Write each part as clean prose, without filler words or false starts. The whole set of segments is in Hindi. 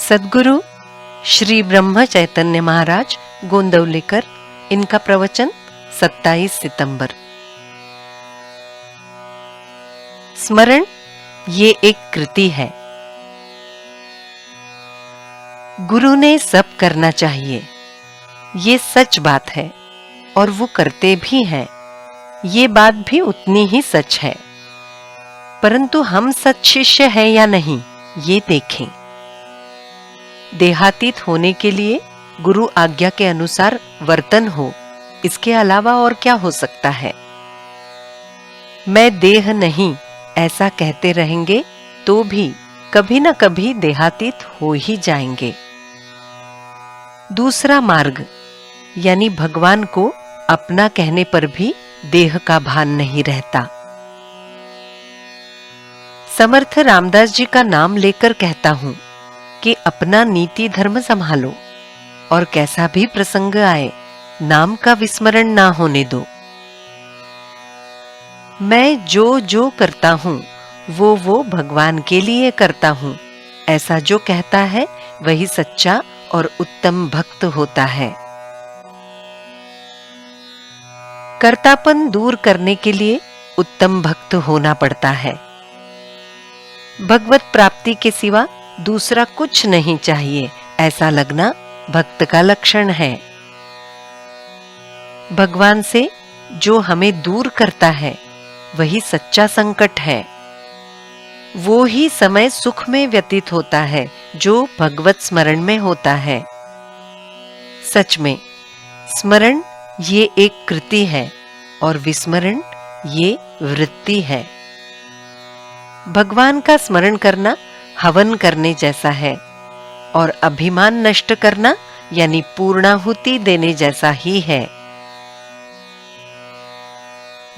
सद्गुरु श्री ब्रह्म चैतन्य महाराज गोंदवलेकर, इनका प्रवचन 27 सितंबर। स्मरण ये एक कृति है। गुरु ने सब करना चाहिए, ये सच बात है और वो करते भी हैं। ये बात भी उतनी ही सच है, परंतु हम सच शिष्य हैं या नहीं, ये देखें। देहातीत होने के लिए गुरु आज्ञा के अनुसार वर्तन हो, इसके अलावा और क्या हो सकता है। मैं देह नहीं ऐसा कहते रहेंगे तो भी कभी न कभी देहातीत हो ही जाएंगे। दूसरा मार्ग यानी भगवान को अपना कहने पर भी देह का भान नहीं रहता। समर्थ रामदास जी का नाम लेकर कहता हूं कि अपना नीति धर्म संभालो और कैसा भी प्रसंग आए नाम का विस्मरण ना होने दो। मैं जो जो करता हूं वो भगवान के लिए करता हूं, ऐसा जो कहता है वही सच्चा और उत्तम भक्त होता है। कर्तापन दूर करने के लिए उत्तम भक्त होना पड़ता है। भगवत प्राप्ति के सिवा दूसरा कुछ नहीं चाहिए, ऐसा लगना भक्त का लक्षण है। भगवान से जो हमें दूर करता है वही सच्चा संकट है। वो ही समय सुख में व्यतीत होता है जो भगवत स्मरण में होता है। सच में स्मरण ये एक कृति है और विस्मरण ये वृत्ति है। भगवान का स्मरण करना हवन करने जैसा है और अभिमान नष्ट करना यानी पूर्णाहुति देने जैसा ही है।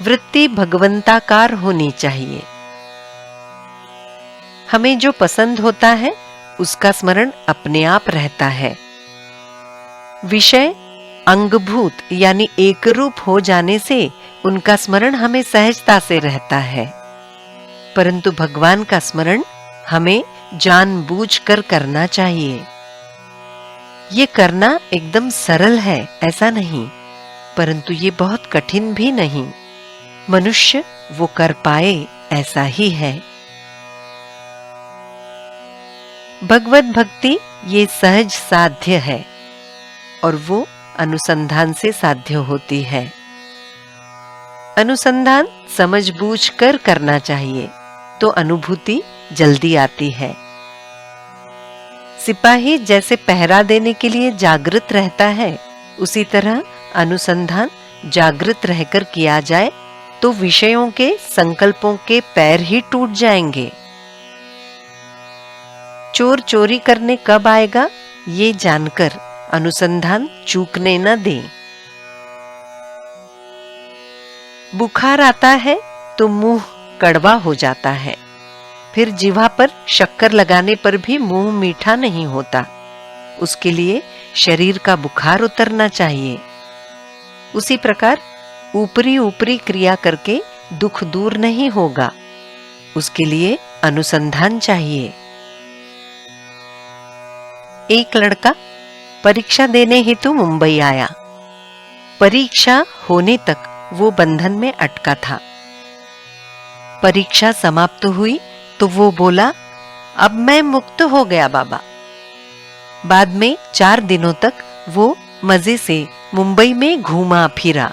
वृत्ति भगवंताकार होनी चाहिए। हमें जो पसंद होता है उसका स्मरण अपने आप रहता है। विषय अंगभूत यानी एक रूप हो जाने से उनका स्मरण हमें सहजता से रहता है, परंतु भगवान का स्मरण हमें जानबूझकर करना चाहिए। ये करना एकदम सरल है ऐसा नहीं, परंतु ये बहुत कठिन भी नहीं। मनुष्य वो कर पाए ऐसा ही है। भगवत भक्ति ये सहज साध्य है और वो अनुसंधान से साध्य होती है। अनुसंधान समझबूझ कर करना चाहिए तो अनुभूति जल्दी आती है। सिपाही जैसे पहरा देने के लिए जागृत रहता है, उसी तरह अनुसंधान जागृत रहकर किया जाए तो विषयों के संकल्पों के पैर ही टूट जाएंगे। चोर चोरी करने कब आएगा ये जानकर अनुसंधान चूकने न दें। बुखार आता है तो मुंह कड़वा हो जाता है, फिर जिह्वा पर शक्कर लगाने पर भी मुंह मीठा नहीं होता। उसके लिए शरीर का बुखार उतरना चाहिए। उसी प्रकार ऊपरी ऊपरी क्रिया करके दुख दूर नहीं होगा, उसके लिए अनुसंधान चाहिए। एक लड़का परीक्षा देने हेतु मुंबई आया। परीक्षा होने तक वो बंधन में अटका था। परीक्षा समाप्त हुई तो वो बोला, अब मैं मुक्त हो गया बाबा। बाद में 4 दिनों तक वो मजे से मुंबई में घूमा फिरा।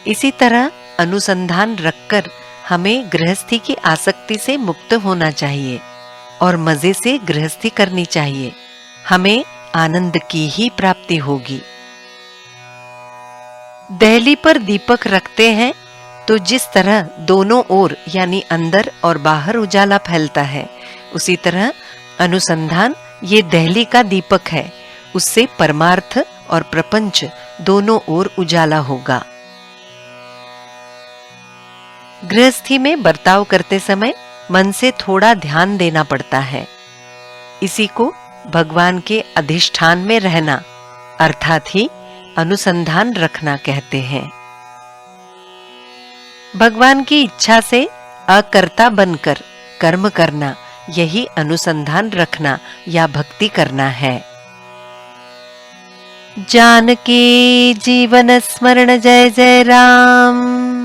इसी तरह अनुसंधान रखकर हमें गृहस्थी की आसक्ति से मुक्त होना चाहिए और मजे से गृहस्थी करनी चाहिए। हमें आनंद की ही प्राप्ति होगी। दहली पर दीपक रखते हैं तो जिस तरह दोनों ओर यानी अंदर और बाहर उजाला फैलता है, उसी तरह अनुसंधान ये दहली का दीपक है। उससे परमार्थ और प्रपंच दोनों ओर उजाला होगा। गृहस्थी में बर्ताव करते समय मन से थोड़ा ध्यान देना पड़ता है। इसी को भगवान के अधिष्ठान में रहना अर्थात ही अनुसंधान रखना कहते हैं। भगवान की इच्छा से अकर्ता बनकर कर्म करना यही अनुसंधान रखना या भक्ति करना है। जानकी जीवन स्मरण जय जय राम।